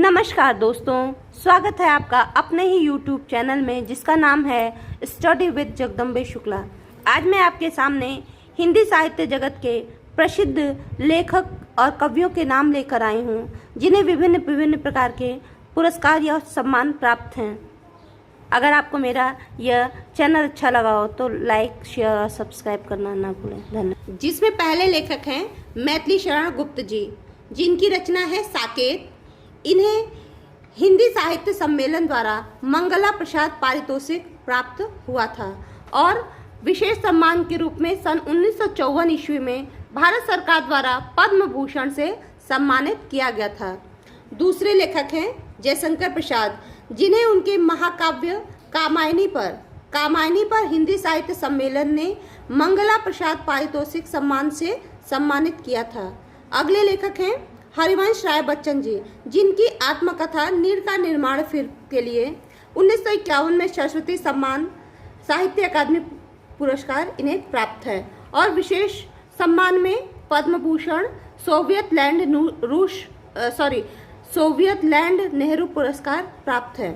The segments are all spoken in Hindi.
नमस्कार दोस्तों, स्वागत है आपका अपने ही YouTube चैनल में जिसका नाम है स्टडी विद जगदम्बे शुक्ला। आज मैं आपके सामने हिंदी साहित्य जगत के प्रसिद्ध लेखक और कवियों के नाम लेकर आई हूँ, जिन्हें विभिन्न विभिन्न प्रकार के पुरस्कार या सम्मान प्राप्त हैं। अगर आपको मेरा यह चैनल अच्छा लगा हो तो लाइक, शेयर और सब्सक्राइब करना ना भूलें। धन्यवाद। जिसमें पहले लेखक हैं मैथिली शरण गुप्त जी, जिनकी रचना है साकेत। इन्हें हिंदी साहित्य सम्मेलन द्वारा मंगला प्रसाद पारितोषिक प्राप्त हुआ था और विशेष सम्मान के रूप में सन 1954 ईस्वी में भारत सरकार द्वारा पद्म भूषण से सम्मानित किया गया था। दूसरे लेखक हैं जयशंकर प्रसाद, जिन्हें उनके महाकाव्य कामायनी पर हिंदी साहित्य सम्मेलन ने मंगला प्रसाद पारितोषिक सम्मान से सम्मानित किया था। अगले लेखक हैं हरिवंश राय बच्चन जी, जिनकी आत्मकथा नीर का निर्माण फिर के लिए 1951 में सरस्वती सम्मान साहित्य अकादमी पुरस्कार इन्हें प्राप्त है और विशेष सम्मान में पद्म भूषण, सोवियत लैंड नेहरू पुरस्कार प्राप्त है।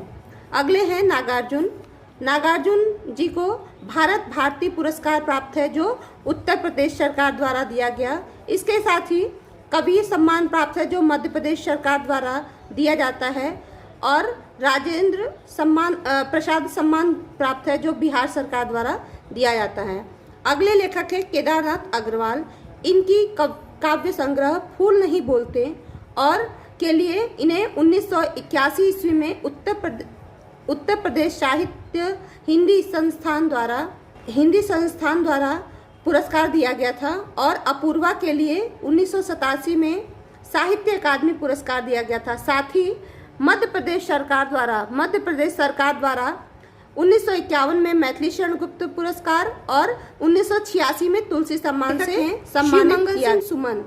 अगले हैं नागार्जुन जी को भारत भारती पुरस्कार प्राप्त है, जो उत्तर प्रदेश सरकार द्वारा दिया गया। इसके साथ ही कबीर सम्मान प्राप्त है, जो मध्य प्रदेश सरकार द्वारा दिया जाता है, और राजेंद्र प्रसाद सम्मान प्राप्त है, जो बिहार सरकार द्वारा दिया जाता है। अगले लेखक है केदारनाथ अग्रवाल। इनकी काव्य संग्रह फूल नहीं बोलते और के लिए इन्हें 1981 ईस्वी में उत्तर प्रदेश साहित्य हिंदी संस्थान द्वारा पुरस्कार दिया गया था और अपूर्वा के लिए 1987 में साहित्य अकादमी पुरस्कार दिया गया था। साथ ही मध्य प्रदेश सरकार द्वारा 1951 में मैथिली शरण गुप्त पुरस्कार और 1986 में तुलसी सम्मान से सम्मानित किया। सुमन,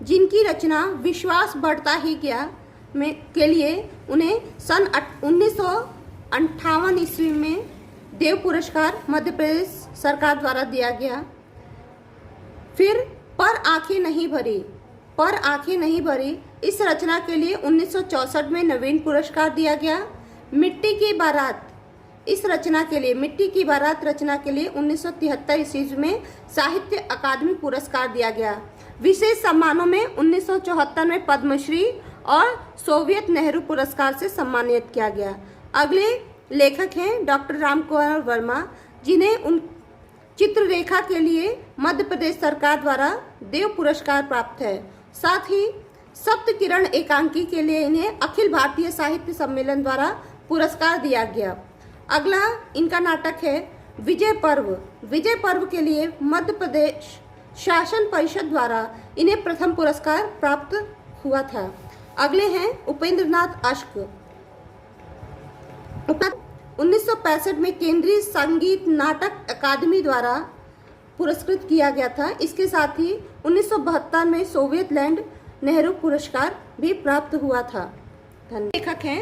जिनकी रचना विश्वास बढ़ता ही गया के लिए उन्हें सन 1958 ईस्वी में देव पुरस्कार मध्य प्रदेश सरकार द्वारा दिया गया। फिर पर आंखें नहीं भरी इस रचना के लिए 1964 में नवीन पुरस्कार दिया गया। मिट्टी की बारात रचना के लिए 1973 ईस्वी में साहित्य अकादमी पुरस्कार दिया गया। विशेष सम्मानों में 1974 में पद्मश्री और सोवियत नेहरू पुरस्कार से सम्मानित किया गया। अगले लेखक हैं डॉक्टर रामकुमार वर्मा, जिन्हें चित्ररेखा के लिए मध्य प्रदेश सरकार द्वारा देव पुरस्कार प्राप्त है। साथ ही सप्त किरण एकांकी के लिए इन्हें अखिल भारतीय साहित्य सम्मेलन द्वारा पुरस्कार दिया गया। अगला इनका नाटक है विजय पर्व के लिए मध्य प्रदेश शासन परिषद द्वारा इन्हें प्रथम पुरस्कार प्राप्त हुआ था। अगले हैं उपेंद्रनाथ अश्क। 1965 में केंद्रीय संगीत नाटक अकादमी द्वारा पुरस्कृत किया गया था। इसके साथ ही 1972 में सोवियत लैंड नेहरू पुरस्कार भी प्राप्त हुआ था। लेखक हैं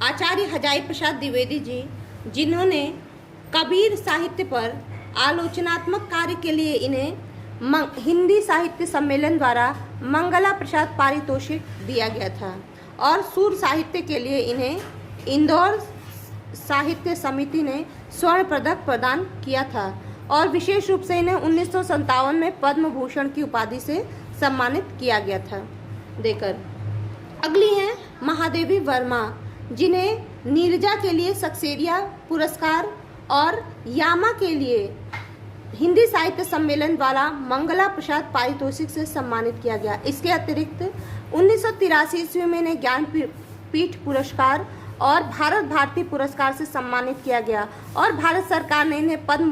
आचार्य हजाई प्रसाद द्विवेदी जी, जिन्होंने कबीर साहित्य पर आलोचनात्मक कार्य के लिए इन्हें हिंदी साहित्य सम्मेलन द्वारा मंगला प्रसाद पारितोषिक दिया गया था और सूर साहित्य के लिए इन्हें इंदौर साहित्य समिति ने स्वर्ण पदक प्रदान किया था और विशेष रूप से इन्हें 1957 में पद्म भूषण की उपाधि से सम्मानित किया गया था देकर। अगली हैं महादेवी वर्मा, जिन्हें नीरजा के लिए सक्सेरिया पुरस्कार और यामा के लिए हिंदी साहित्य सम्मेलन द्वारा मंगला प्रसाद पारितोषिक से सम्मानित किया गया। इसके अतिरिक्त 1983 ईस्वी में इन्हें ज्ञानपीठ पुरस्कार और भारत भारती पुरस्कार से सम्मानित किया गया और भारत सरकार ने इन्हें पद्म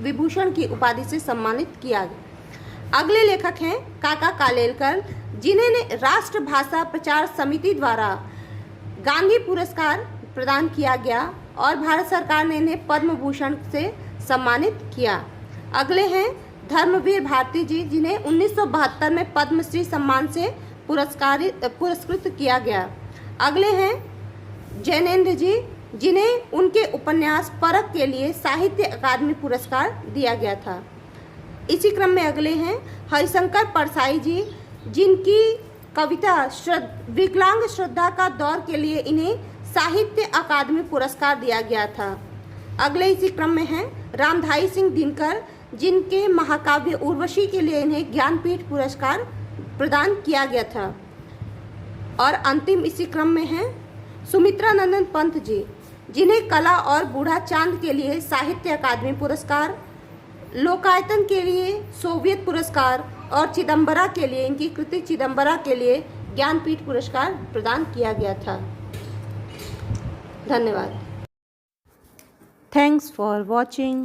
विभूषण की उपाधि से सम्मानित किया गया। अगले लेखक हैं काका कालेलकर, जिन्हें राष्ट्रभाषा प्रचार समिति द्वारा गांधी पुरस्कार प्रदान किया गया और भारत सरकार ने इन्हें पद्म भूषण से सम्मानित किया। अगले हैं धर्मवीर भारती जी, जिन्हें 1972 में पद्मश्री सम्मान से पुरस्कृत किया गया। अगले हैं जैनेन्द्र जी, जिन्हें उनके उपन्यास परख के लिए साहित्य अकादमी पुरस्कार दिया गया था। इसी क्रम में अगले हैं हरिशंकर परसाई जी, जिनकी कविता विकलांग श्रद्धा का दौर के लिए इन्हें साहित्य अकादमी पुरस्कार दिया गया था। अगले इसी क्रम में हैं रामधारी सिंह दिनकर, जिनके महाकाव्य उर्वशी के लिए इन्हें ज्ञानपीठ पुरस्कार प्रदान किया गया था। और अंतिम इसी क्रम में हैं सुमित्रा नंदन पंत जी, जिन्हें कला और बूढ़ा चांद के लिए साहित्य अकादमी पुरस्कार, लोकायतन के लिए सोवियत पुरस्कार और चिदम्बरा के लिए, इनकी कृति चिदम्बरा के लिए ज्ञानपीठ पुरस्कार प्रदान किया गया था। धन्यवाद। Thanks for watching.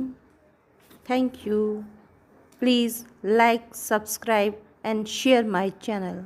Thank you. Please like, subscribe and share my channel.